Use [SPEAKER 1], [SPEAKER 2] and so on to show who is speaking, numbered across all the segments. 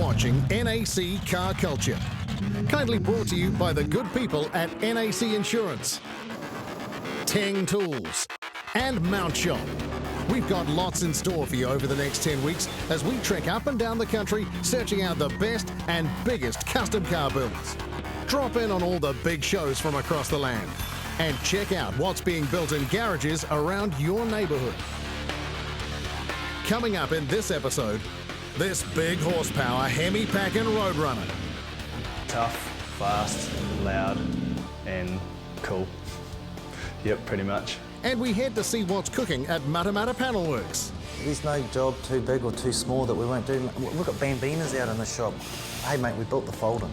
[SPEAKER 1] watching NAC Car Culture. Kindly brought to you by the good people at NAC Insurance, Teng Tools and Mount Shop. We've got lots in store for you over the next 10 weeks as we trek up and down the country searching out the best and biggest custom car builds. Drop in on all the big shows from across the land and check out what's being built in garages around your neighbourhood. Coming up in this episode, this big horsepower Hemi packin' Roadrunner.
[SPEAKER 2] Tough, fast, loud and cool. Yep, pretty much.
[SPEAKER 1] And we head to see what's cooking at Matamata Panel Works.
[SPEAKER 3] There's no job too big or too small that we won't do. We've got bambinas out in the shop. Hey mate, we built the Folden.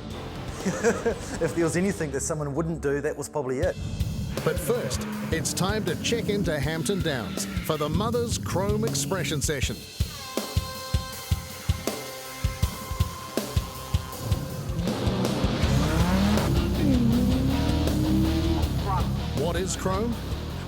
[SPEAKER 3] If there was anything that someone wouldn't do, that was probably it.
[SPEAKER 1] But first, it's time to check into Hampton Downs for the Mother's Chrome Expression Session. What is chrome?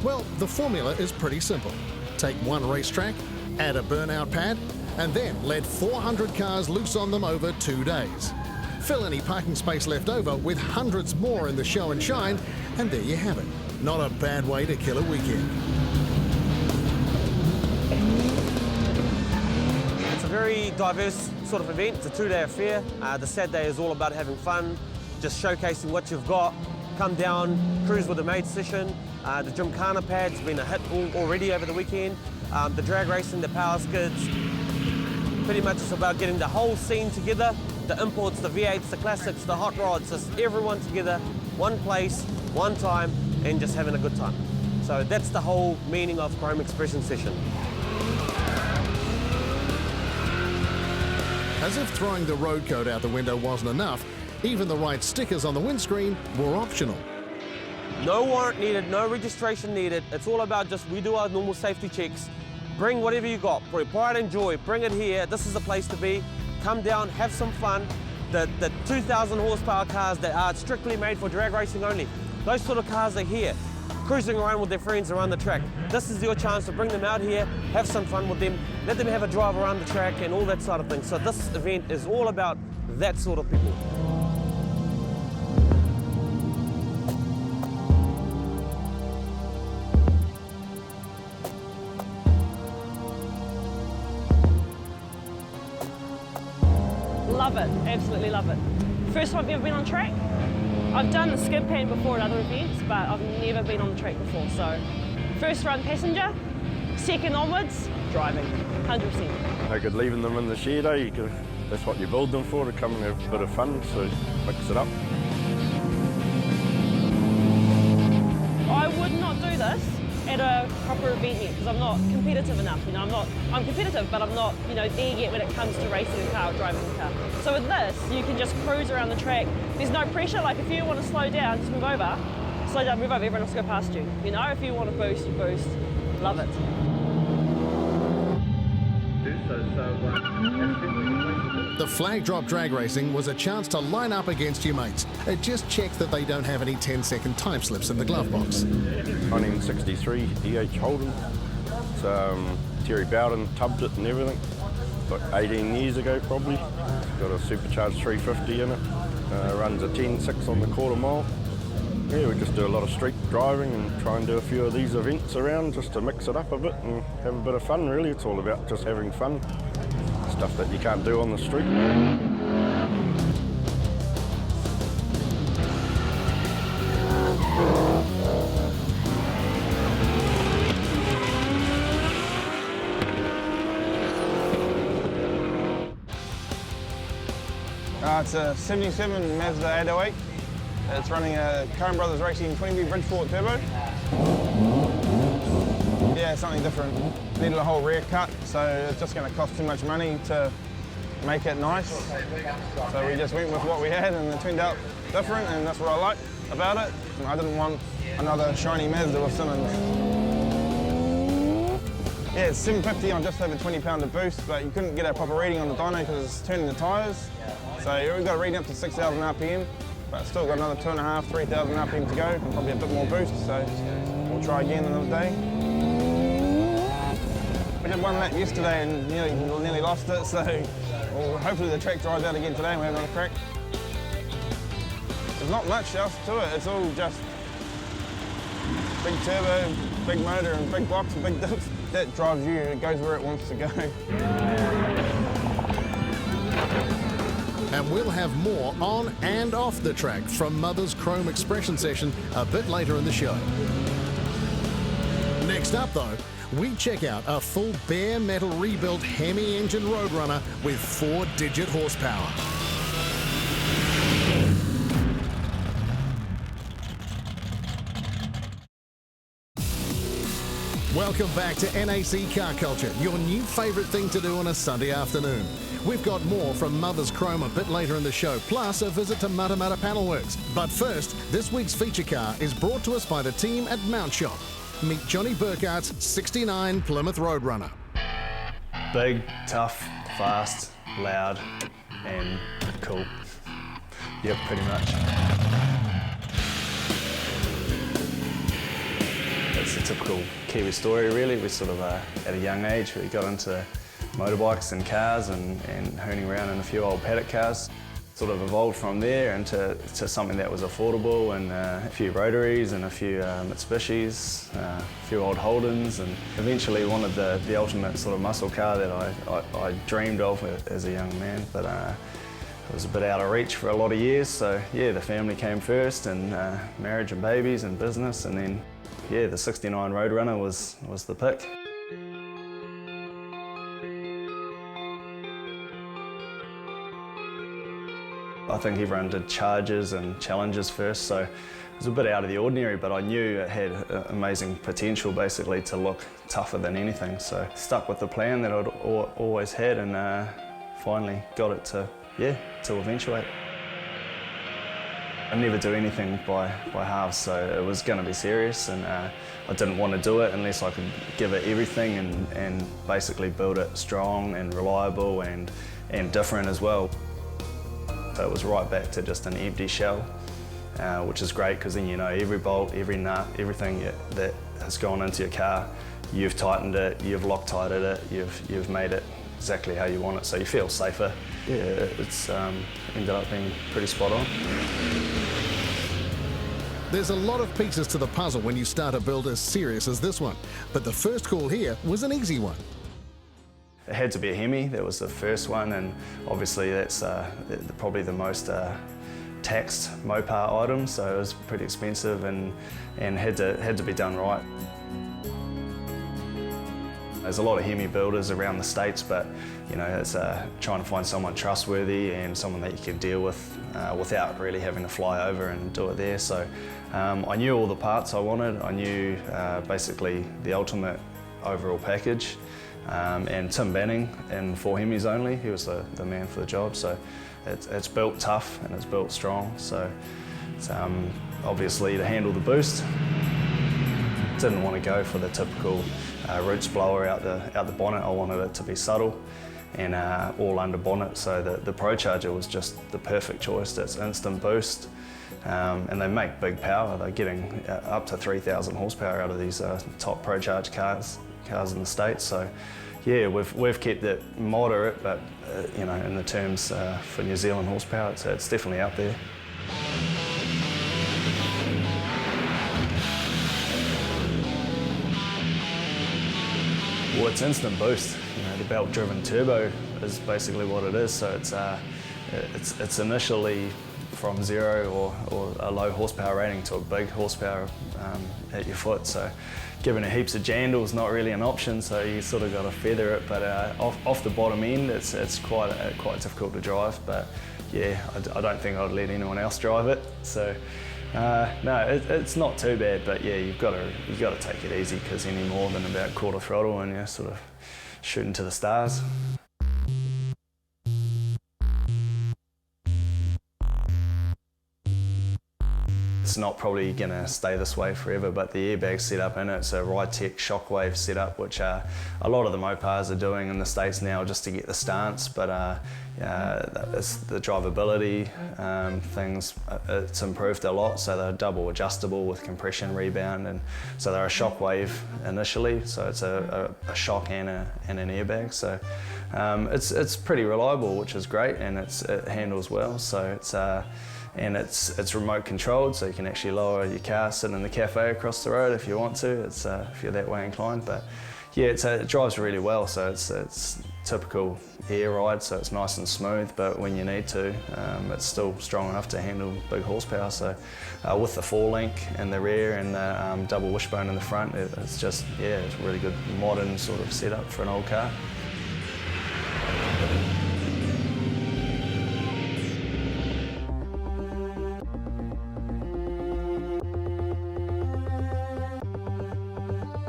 [SPEAKER 1] Well, the formula is pretty simple. Take one racetrack, add a burnout pad, and then let 400 cars loose on them over 2 days. Fill any parking space left over with hundreds more in the show and shine, and there you have it. Not a bad way to kill a weekend.
[SPEAKER 4] It's a very diverse sort of event. It's a 2-day affair. The Saturday is all about having fun, just showcasing what you've got. Come down, cruise with a maid session. The Gymkhana pad's been a hit already over the weekend. The drag racing, the power skids. Pretty much it's about getting the whole scene together. The imports, the V8s, the classics, the hot rods, just everyone together, one place, one time, and just having a good time. So that's the whole meaning of Chrome Expression Session.
[SPEAKER 1] As if throwing the road code out the window wasn't enough, even the right stickers on the windscreen were optional.
[SPEAKER 4] No warrant needed, no registration needed. It's all about just, we do our normal safety checks. Bring whatever you got, for pride and joy, bring it here. This is the place to be. Come down, have some fun. The 2,000 horsepower cars that are strictly made for drag racing only. Those sort of cars are here, cruising around with their friends around the track. This is your chance to bring them out here, have some fun with them, let them have a drive around the track and all that sort of thing. So this event is all about that sort of people.
[SPEAKER 5] Love it, absolutely love it. First time I've ever been on track. I've done the skid pan before at other events, but I've never been on the track before. So, first run passenger, second onwards, driving, 100%.
[SPEAKER 6] No good leaving them in the shed, eh? That's what you build them for, to come and have a bit of fun, so mix it up.
[SPEAKER 5] I would not do this at a proper event yet because I'm not competitive enough. You know, I'm competitive, but I'm not, you know, there yet when it comes to racing a car or driving a car. So with this, you can just cruise around the track. There's no pressure. Like if you want to slow down, just move over. Slow down, move over. Everyone else will go past you. You know, if you want to boost, you boost. Love it.
[SPEAKER 1] The flag drop drag racing was a chance to line up against your mates. It just checks that they don't have any 10-second time slips in the glove box.
[SPEAKER 6] 1963 DH Holden. Terry Bowden tubbed it and everything. Like 18 years ago probably. Got a supercharged 350 in it. Runs a 10.6 on the quarter mile. Yeah, we just do a lot of street driving and try and do a few of these events around just to mix it up a bit and have a bit of fun really. It's all about just having fun. Stuff that you can't do on the street.
[SPEAKER 7] It's a 77 Mazda 808. It's running a Curran Brothers Racing 20B Bridgeport Turbo. Yeah, something different. Needed a whole rear cut, so it's just going to cost too much money to make it nice. So we just went with what we had and it turned out different, and that's what I like about it. I didn't want another shiny Mazda with cylinders. Yeah, it's 750 on just over 20 pound of boost, but you couldn't get a proper reading on the dyno because it's turning the tyres. So we've got a reading up to 6,000 RPM, but still got another 2,500, 3,000 RPM to go, and probably a bit more boost, so we'll try again another day. We did one lap yesterday and nearly lost it, so Well, hopefully the track dries out again today and we're having a crack. There's not much else to it. It's all just big turbo, big motor and big box and big dips. That drives you and it goes where it wants to go.
[SPEAKER 1] And we'll have more on and off the track from Mother's Chrome Expression session a bit later in the show. Next up though, we check out a full bare metal rebuilt Hemi engine Roadrunner with 4-digit horsepower. Welcome back to NAC Car Culture, your new favourite thing to do on a Sunday afternoon. We've got more from Mother's Chrome a bit later in the show, plus a visit to Mata Mata Panel Works. But first, this week's feature car is brought to us by the team at Mount Shop. Meet Johnny Burkhart's 69 Plymouth Roadrunner.
[SPEAKER 2] Big, tough, fast, loud, and cool. Yep, pretty much. It's a typical Kiwi story, really. We sort of, at a young age, we got into motorbikes and cars and hooning around in a few old paddock cars. Sort of evolved from there into something that was affordable, and a few Rotaries and a few Mitsubishis, a few old Holdens, and eventually wanted the ultimate sort of muscle car that I dreamed of as a young man, but it was a bit out of reach for a lot of years. So yeah, the family came first, and marriage and babies and business, and then yeah, the 69 Roadrunner was the pick. I think everyone did charges and challenges first, so it was a bit out of the ordinary, but I knew it had amazing potential basically to look tougher than anything. So stuck with the plan that I'd always had, and finally got it to eventuate. I never do anything by halves, so it was going to be serious, and I didn't want to do it unless I could give it everything and basically build it strong and reliable and different as well. So it was right back to just an empty shell, which is great because then you know every bolt, every nut, everything that has gone into your car, you've tightened it, you've Loctited it, you've made it exactly how you want it, so you feel safer. Yeah, it's ended up being pretty spot on.
[SPEAKER 1] There's a lot of pieces to the puzzle when you start a build as serious as this one, but the first call here was an easy one.
[SPEAKER 2] It had to be a Hemi. That was the first one, and obviously that's probably the most taxed Mopar item, so it was pretty expensive and had to be done right. There's a lot of Hemi builders around the States, but you know, it's trying to find someone trustworthy and someone that you can deal with without really having to fly over and do it there. So I knew all the parts I wanted. I knew basically the ultimate overall package. And Tim Banning in 4 Hemis only, he was the man for the job. So it's built tough and it's built strong. So it's, obviously to handle the boost, didn't want to go for the typical roots blower out the bonnet. I wanted it to be subtle and all under bonnet. So the Pro Charger was just the perfect choice. It's instant boost. And they make big power. They're getting up to 3,000 horsepower out of these top Pro Charge cars in the States. So yeah, we've kept it moderate, but you know, in the terms for New Zealand horsepower, it's definitely up there. Well, it's instant boost. You know, the belt-driven turbo is basically what it is. So it's initially from 0 or a low horsepower rating to a big horsepower at your foot. So giving it heaps of jandle is not really an option, so you sort of got to feather it. But off the bottom end, it's quite difficult to drive. But yeah, I don't think I'd let anyone else drive it. So no, it's not too bad. But yeah, you've got to take it easy, because any more than about quarter throttle and you're sort of shooting to the stars. it's not probably going to stay this way forever, but the airbag setup in it's a Ride-Tech shockwave setup, which a lot of the Mopars are doing in the States now just to get the stance, but it's the drivability things, it's improved a lot, so they're double adjustable with compression rebound, and so they're a shockwave initially, so it's a shock and an airbag, so it's pretty reliable, which is great, and it handles well, so it's remote controlled, so you can actually lower your car, sit in the cafe across the road if you want to, if you're that way inclined, but yeah, it drives really well, so it's typical air ride, so it's nice and smooth, but when you need to, it's still strong enough to handle big horsepower. So with the 4-link in the rear and the double wishbone in the front, it's just, yeah, it's a really good modern sort of setup for an old car.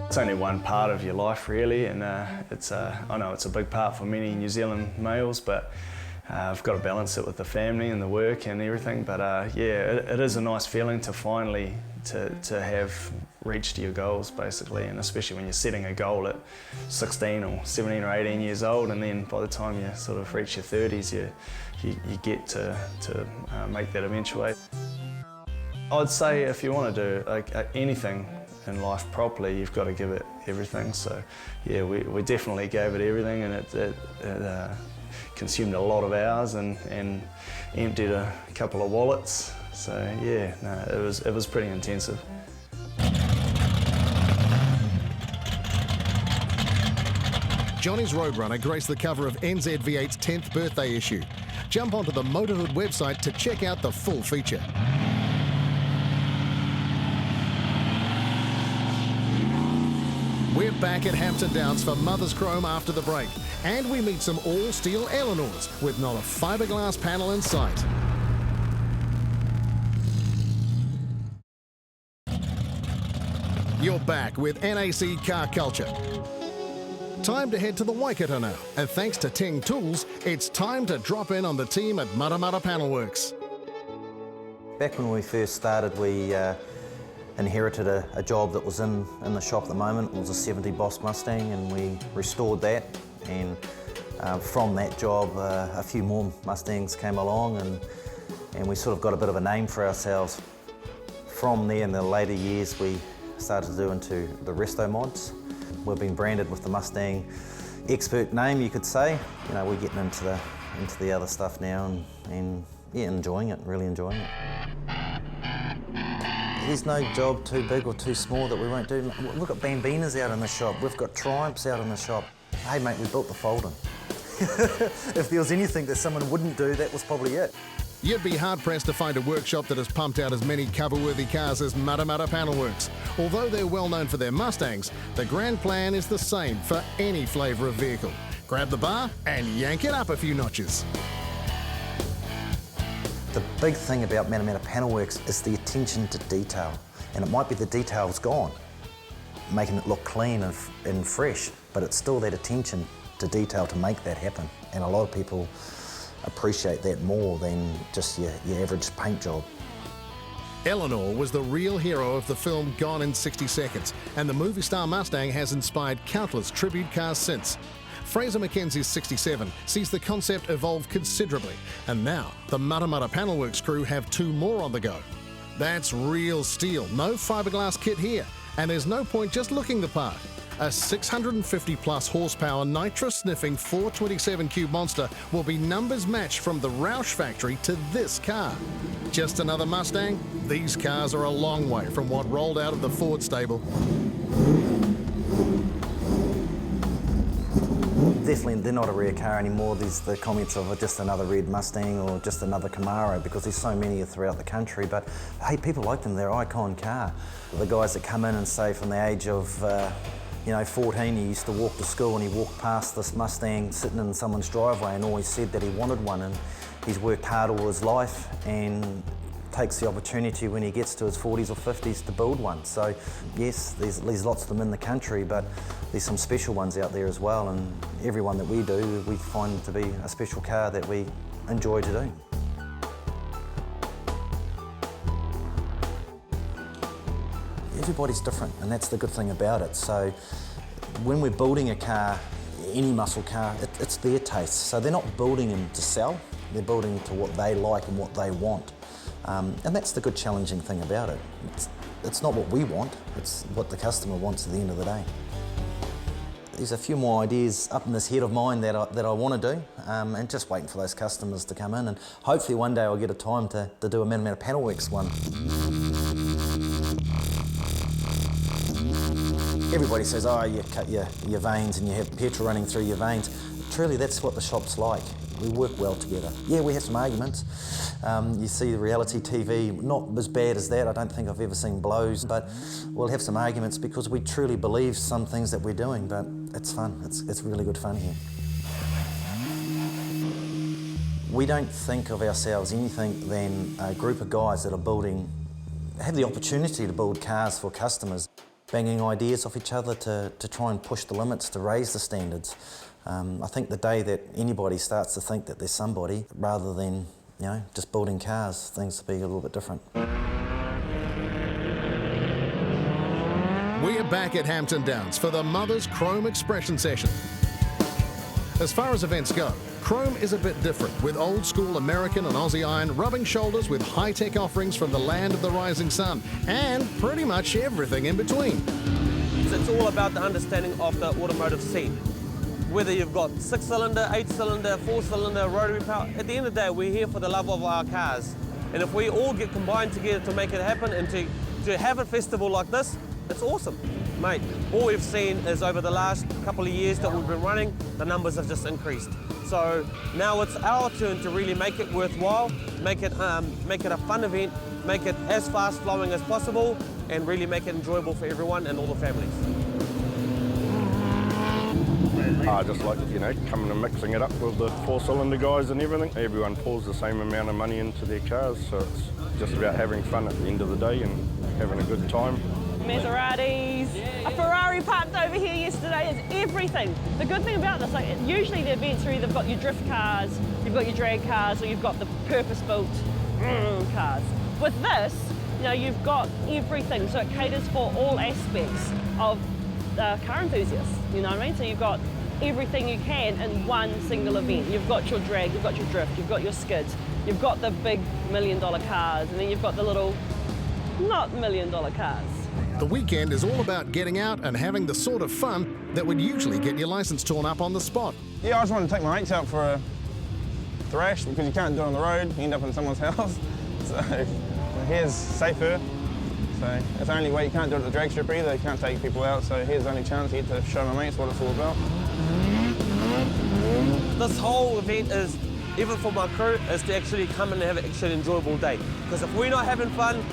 [SPEAKER 2] It's only one part of your life really, and I know it's a big part for many New Zealand males, but I've got to balance it with the family and the work and everything. But yeah, it is a nice feeling to finally to have reached your goals basically, and especially when you're setting a goal at 16 or 17 or 18 years old, and then by the time you sort of reach your 30s, you get to make that eventuate. I'd say if you want to do anything in life properly, you've got to give it everything. So yeah, we definitely gave it everything, and it consumed a lot of hours and emptied a couple of wallets. So yeah, no, it was pretty intensive.
[SPEAKER 1] Johnny's Roadrunner graced the cover of NZV8's 10th birthday issue. Jump onto the Motorhood website to check out the full feature. We're back at Hampton Downs for Mother's Chrome after the break, and we meet some all-steel Eleanors with not a fiberglass panel in sight. You're back with NAC Car Culture. Time to head to the Waikato now, and thanks to Ting Tools, it's time to drop in on the team at Matamata Panel Works.
[SPEAKER 3] Back when we first started, we inherited a job that was in the shop at the moment. It was a 70 Boss Mustang, and we restored that, and from that job a few more Mustangs came along, and we sort of got a bit of a name for ourselves. From there, in the later years, we started to do into the resto mods. We've been branded with the Mustang expert name, you could say. You know, we're getting into the other stuff now, and yeah, enjoying it, really enjoying it. There's no job too big or too small that we won't do. We've got Bambinas out in the shop. We've got Triumphs out in the shop. Hey mate, we built the Folding. If there was anything that someone wouldn't do, that was probably it.
[SPEAKER 1] You'd be hard-pressed to find a workshop that has pumped out as many cover-worthy cars as Matamata Panel Works. Although they're well known for their Mustangs, the grand plan is the same for any flavour of vehicle. Grab the bar and yank it up a few notches.
[SPEAKER 3] The big thing about Matamata Panel Works is the attention to detail. And it might be the detail's gone, making it look clean and fresh, but it's still that attention to detail to make that happen. And a lot of people appreciate that more than just your average paint job.
[SPEAKER 1] Eleanor was the real hero of the film Gone in 60 Seconds, and the movie star Mustang has inspired countless tribute cars since. Fraser McKenzie's 67 sees the concept evolve considerably, and now the Matamata Panel Works crew have 2 more on the go. That's real steel, no fiberglass kit here, and there's no point just looking the part. A 650-plus horsepower nitrous-sniffing 427 cube monster will be numbers matched from the Roush factory to this car. Just another Mustang? These cars are a long way from what rolled out of the Ford stable.
[SPEAKER 3] Definitely, they're not a rare car anymore. There's the comments of just another red Mustang or just another Camaro, because there's so many throughout the country. But hey, people like them, they're an icon car. The guys that come in and say from the age of 14, he used to walk to school and he walked past this Mustang sitting in someone's driveway and always said that he wanted one, and he's worked hard all his life and takes the opportunity when he gets to his 40s or 50s to build one. So yes, there's lots of them in the country, but there's some special ones out there as well, and every one that we do, we find to be a special car that we enjoy to do. everybody's different, and that's the good thing about it. So when we're building a car, any muscle car, it's their taste. So they're not building them to sell, they're building to what they like and what they want. And that's the good challenging thing about it. It's not what we want, it's what the customer wants at the end of the day. There's a few more ideas up in this head of mine that I want to do, and just waiting for those customers to come in, and hopefully one day I'll get a time to do a Man Panel Works one. Everybody says, oh, you cut your veins and you have petrol running through your veins. Truly, that's what the shop's like. We work well together. Yeah, we have some arguments. You see the reality TV, not as bad as that. I don't think I've ever seen blows, but we'll have some arguments because we truly believe some things that we're doing, but it's fun. It's really good fun here. We don't think of ourselves anything than a group of guys that are have the opportunity to build cars for customers, banging ideas off each other to try and push the limits, to raise the standards. I think the day that anybody starts to think that there's somebody, rather than just building cars, things will be a little bit different.
[SPEAKER 1] We're back at Hampton Downs for the Mother's Chrome Expression Session. As far as events go, Chrome is a bit different, with old-school American and Aussie iron rubbing shoulders with high-tech offerings from the land of the rising sun, and pretty much everything in between.
[SPEAKER 4] It's all about the understanding of the automotive scene. Whether you've got 6-cylinder, 8-cylinder, 4-cylinder, rotary power, at the end of the day, we're here for the love of our cars. And if we all get combined together to make it happen and to have a festival like this, it's awesome. Mate, all we've seen is over the last couple of years that we've been running, the numbers have just increased. So now it's our turn to really make it worthwhile, make it a fun event, make it as fast flowing as possible, and really make it enjoyable for everyone and all the families.
[SPEAKER 6] Just like, coming and mixing it up with the 4-cylinder guys and everything. Everyone pours the same amount of money into their cars, so it's just about having fun at the end of the day and having a good time.
[SPEAKER 5] Maseratis, a Ferrari parked over here yesterday, is everything. The good thing about this, usually the events are either got your drift cars, you've got your drag cars, or you've got the purpose-built cars. With this, you've got everything, so it caters for all aspects of car enthusiasts, you know what I mean? So you've got everything you can in one single event. You've got your drag, you've got your drift, you've got your skids, you've got the big $1 million cars, and then you've got the little not $1 million cars.
[SPEAKER 1] The weekend is all about getting out and having the sort of fun that would usually get your licence torn up on the spot.
[SPEAKER 7] Yeah, I just wanted to take my mates out for a thrash because you can't do it on the road, you end up in someone's house. So here's safer. So it's the only way. You can't do it at the drag strip either, you can't take people out, so here's the only chance to get to show my mates what it's all about.
[SPEAKER 4] This whole event is, even for my crew, is to actually come and have an actually enjoyable day. Because if we're not having fun,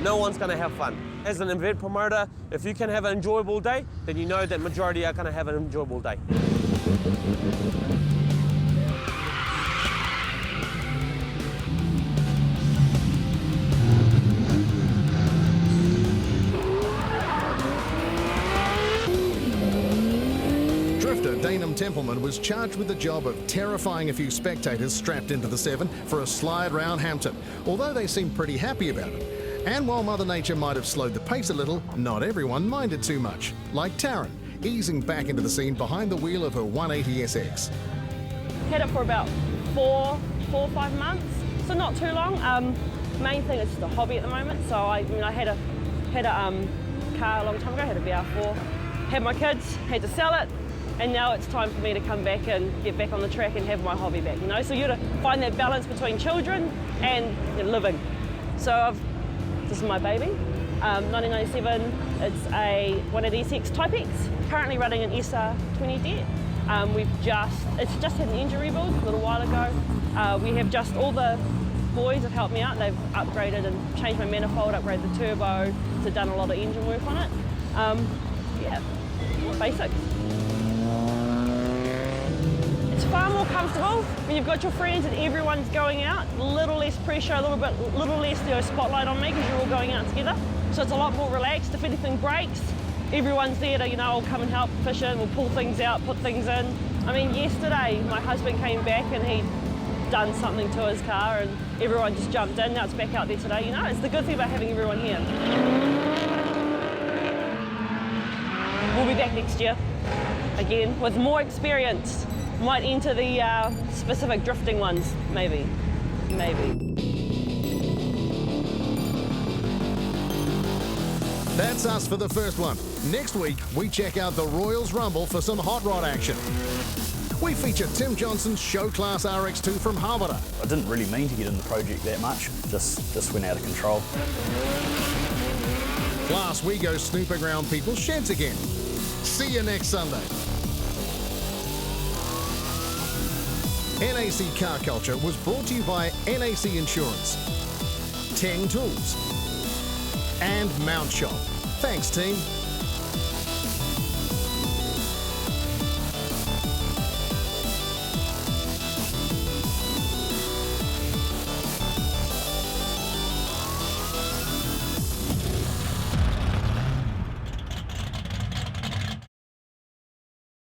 [SPEAKER 4] no one's going to have fun. As an event promoter, if you can have an enjoyable day, then you know that majority are going to have an enjoyable day.
[SPEAKER 1] Templeman was charged with the job of terrifying a few spectators strapped into the 7 for a slide round Hampton, although they seemed pretty happy about it. And while Mother Nature might have slowed the pace a little, not everyone minded too much, like Taryn, easing back into the scene behind the wheel of her 180SX.
[SPEAKER 5] Had it for about four or 5 months, so not too long. Main thing is just a hobby at the moment. So I had a car a long time ago, had a VR4, had my kids, had to sell it. And now it's time for me to come back and get back on the track and have my hobby back, So you got to find that balance between children and living. So this is my baby, 1997. It's a 180SX Type X, currently running an SR20D. It's just had an engine rebuild a little while ago. We have just, all the boys have helped me out. They've upgraded and changed my manifold, upgraded the turbo, so done a lot of engine work on it. Basics. It's far more comfortable when you've got your friends and everyone's going out. A little less pressure, a little less spotlight on me because you're all going out together. So it's a lot more relaxed. If anything breaks, everyone's there to, I'll come and help fish in, we'll pull things out, put things in. Yesterday my husband came back and he'd done something to his car and everyone just jumped in. Now it's back out there today. It's the good thing about having everyone here. be back next year, again, with more experience. Might enter the specific drifting ones, maybe.
[SPEAKER 1] That's us for the first one. Next week, we check out the Royals Rumble for some hot rod action. We feature Tim Johnson's show class RX2 from Hawera.
[SPEAKER 8] I didn't really mean to get in the project that much, just went out of control.
[SPEAKER 1] Plus, we go snoop around people's sheds again. See you next Sunday. NAC Car Culture was brought to you by NAC Insurance, Teng Tools, and Mount Shop. Thanks, team.